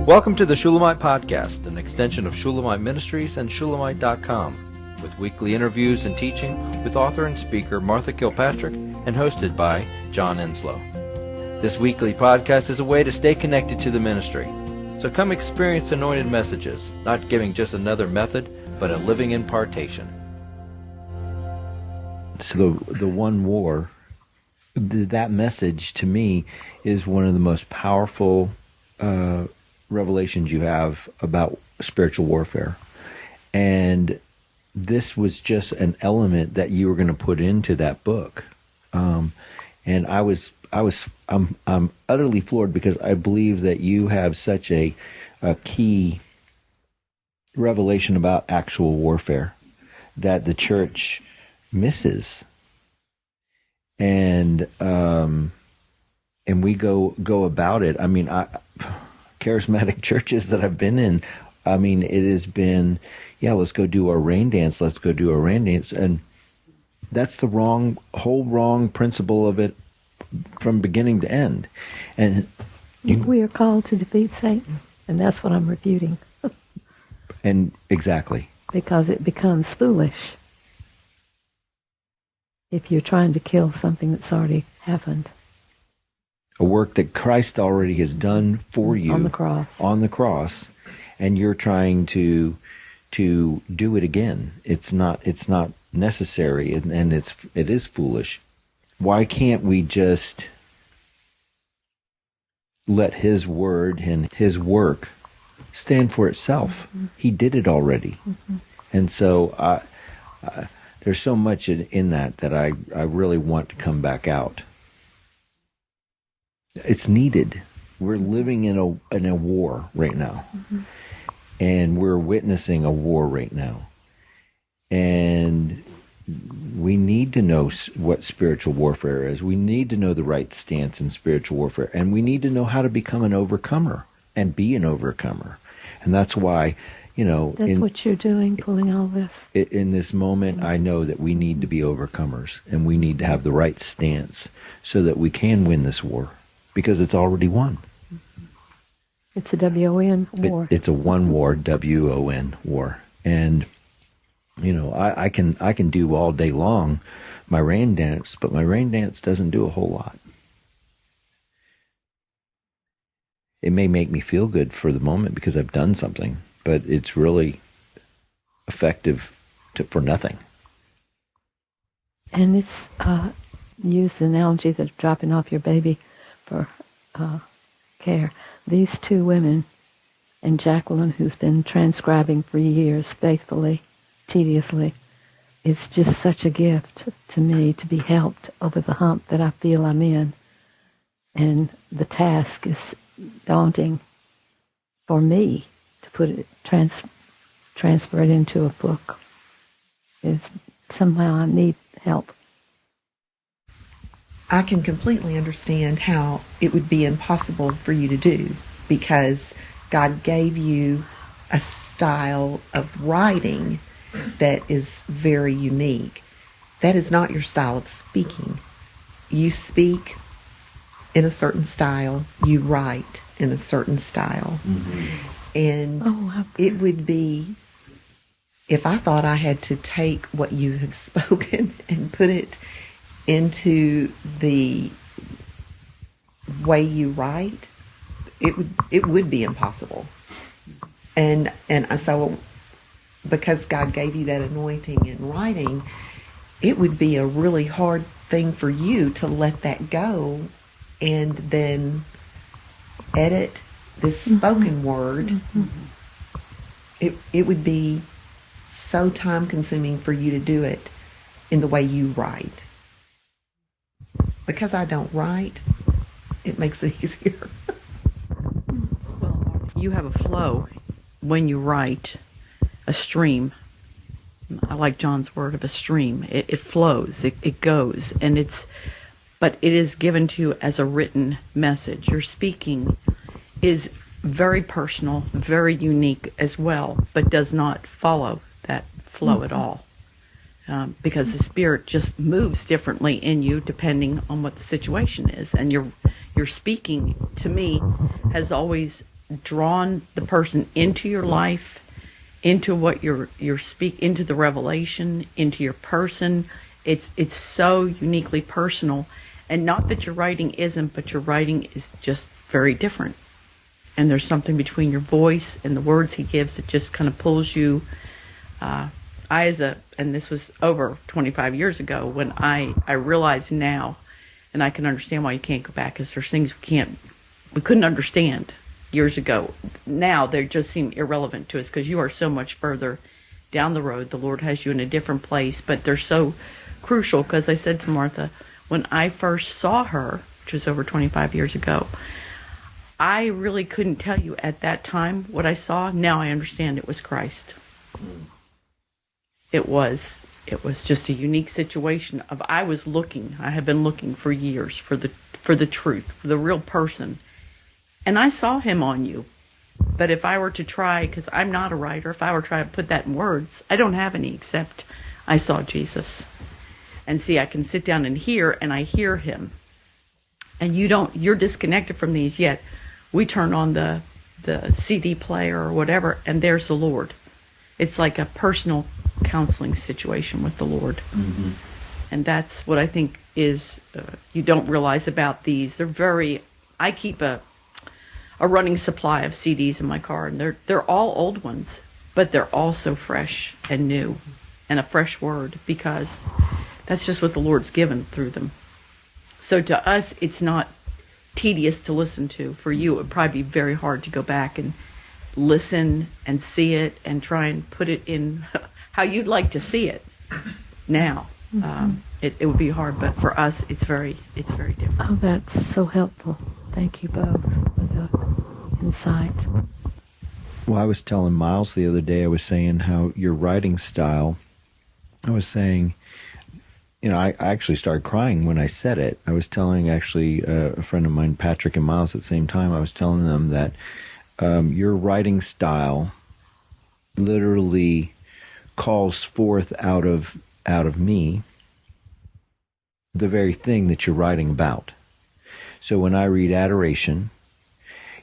Welcome to the Shulamite Podcast, an extension of Shulamite Ministries and Shulamite.com, with weekly interviews and teaching with author and speaker Martha Kilpatrick and hosted by John Enslow. This weekly podcast is a way to stay connected to the ministry. So come experience anointed messages, not giving just another method, but a living impartation. So the one war, that message to me is one of the most powerful revelations you have about spiritual warfare. And this was just an element that you were going to put into that book. And I'm utterly floored because I believe that you have such a key revelation about actual warfare that the church misses. And we go about it. I mean, charismatic churches that I've been in, I mean, it has been, let's go do our rain dance. Let's go do our rain dance. And that's the wrong principle of it from beginning to end. And we are called to defeat Satan, and that's what I'm refuting. And exactly. Because it becomes foolish if you're trying to kill something that's already happened. A work that Christ already has done for you on the cross, and you're trying to do it again. It's not necessary, and it is foolish. Why can't we just let His word and His work stand for itself? Mm-hmm. He did it already. Mm-hmm. And so there's so much in that I really want to come back out. It's needed. We're living in a war right now. Mm-hmm. And we're witnessing a war right now. And we need to know what spiritual warfare is. We need to know the right stance in spiritual warfare. And we need to know how to become an overcomer and be an overcomer. And that's why, That's what you're doing, pulling all this. In this moment, I know that we need to be overcomers. And we need to have the right stance so that we can win this war. Because it's already won. It's a WON war. It's a one war, WON war. And I can do all day long my rain dance, but my rain dance doesn't do a whole lot. It may make me feel good for the moment because I've done something, but it's really effective for nothing. And it's used the analogy that of dropping off your baby for care. These two women, and Jacqueline, who's been transcribing for years faithfully, tediously, it's just such a gift to me to be helped over the hump that I feel I'm in. And the task is daunting for me to put it, transfer it into a book. Somehow I need help. I can completely understand how it would be impossible for you to do because God gave you a style of writing that is very unique. That is not your style of speaking. You speak in a certain style, you write in a certain style. Mm-hmm. And it would be, if I thought I had to take what you have spoken and put it into the way you write, it would be impossible. And so because God gave you that anointing in writing, it would be a really hard thing for you to let that go and then edit this spoken word. Mm-hmm. It would be so time consuming for you to do it in the way you write. Because I don't write, it makes it easier. Well, you have a flow when you write, a stream. I like John's word of a stream. It flows, it goes, but it is given to you as a written message. Your speaking is very personal, very unique as well, but does not follow that flow at all. Because the Spirit just moves differently in you depending on what the situation is. And your speaking, to me, has always drawn the person into your life, into what you're into the revelation, into your person. It's so uniquely personal, and not that your writing isn't, but your writing is just very different. And there's something between your voice and the words he gives that just kind of pulls you. And this was over 25 years ago, when I realize now, and I can understand why you can't go back, because there's things we couldn't understand years ago. Now they just seem irrelevant to us because you are so much further down the road. The Lord has you in a different place, but they're so crucial, because I said to Martha, when I first saw her, which was over 25 years ago, I really couldn't tell you at that time what I saw. Now I understand it was Christ. It was just a unique situation of I have been looking for years for the truth, for the real person. And I saw him on you. But if I were to try, because I'm not a writer, if I were to try to put that in words, I don't have any, except I saw Jesus. And see, I can sit down and hear, and I hear him. And you're disconnected from these, yet we turn on the CD player or whatever, and there's the Lord. It's like a personal counseling situation with the Lord. Mm-hmm. And that's what I think is, you don't realize about these. I keep a running supply of CDs in my car, and they're all old ones, but they're all so fresh and new, and a fresh word, because that's just what the Lord's given through them. So to us, it's not tedious to listen to. For you, it would probably be very hard to go back and listen and see it and try and put it in how you'd like to see it now. Mm-hmm. It would be hard, but for us, it's very different. Oh, that's so helpful. Thank you both for the insight. Well, I was telling Miles the other day, I was saying how your writing style, I was saying, I actually started crying when I said it. I was telling actually a friend of mine, Patrick and Miles, at the same time, I was telling them that your writing style literally calls forth out of me the very thing that you're writing about. So when I read Adoration,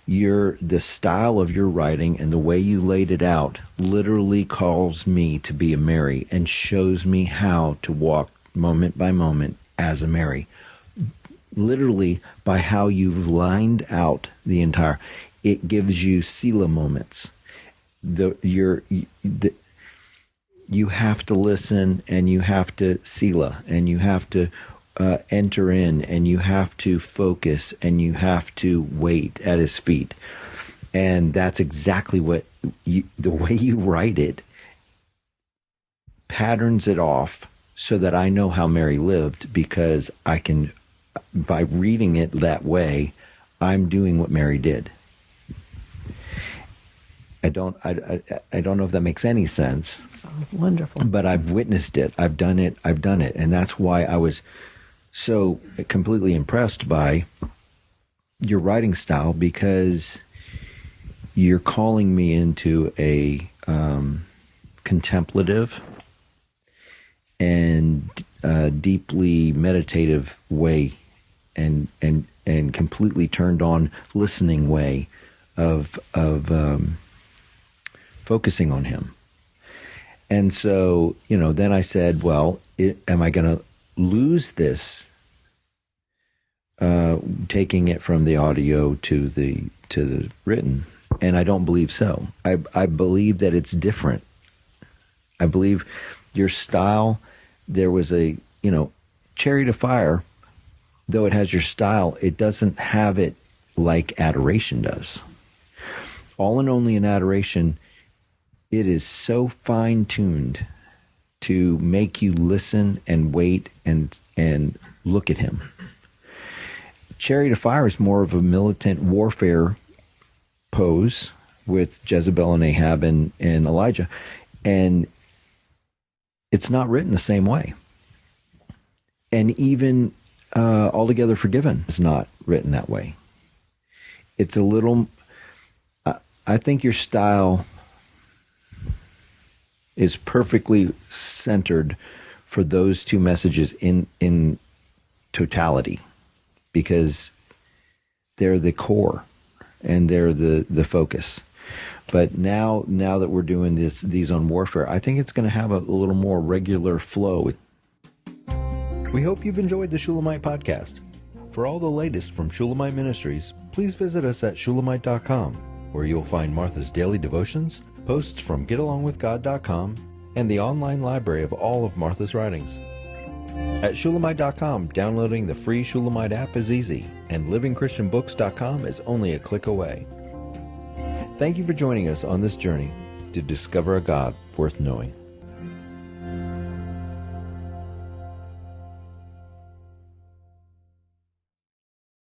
the style of your writing and the way you laid it out literally calls me to be a Mary and shows me how to walk moment by moment as a Mary. Literally by how you've lined out the entire. It gives you Selah moments. You have to listen, and you have to Selah, and you have to enter in, and you have to focus, and you have to wait at his feet. And that's exactly what the way you write it patterns it off so that I know how Mary lived, because I can, by reading it that way, I'm doing what Mary did. I don't know if that makes any sense. Oh, wonderful. But I've witnessed it. I've done it. And that's why I was so completely impressed by your writing style, because you're calling me into a contemplative and deeply meditative way, and completely turned on listening way of focusing on him. And so, then I said, well, am I going to lose this, taking it from the audio to the written? And I don't believe so. I believe that it's different. I believe your style, there was a, Chariot of Fire, though it has your style, it doesn't have it like Adoration does. All and Only in Adoration, it is so fine-tuned to make you listen and wait and look at him. Chariot of Fire is more of a militant warfare pose with Jezebel and Ahab and Elijah, and it's not written the same way. And even Altogether Forgiven is not written that way. It's a little... I think your style is perfectly centered for those two messages in totality, because they're the core and they're the focus. But now that we're doing these on warfare, I think it's going to have a little more regular flow. We hope you've enjoyed the Shulamite podcast. For all the latest from Shulamite Ministries, please visit us at shulamite.com, where you'll find Martha's daily devotions, posts from getalongwithgod.com, and the online library of all of Martha's writings. At shulamite.com, downloading the free Shulamite app is easy, and livingchristianbooks.com is only a click away. Thank you for joining us on this journey to discover a God worth knowing.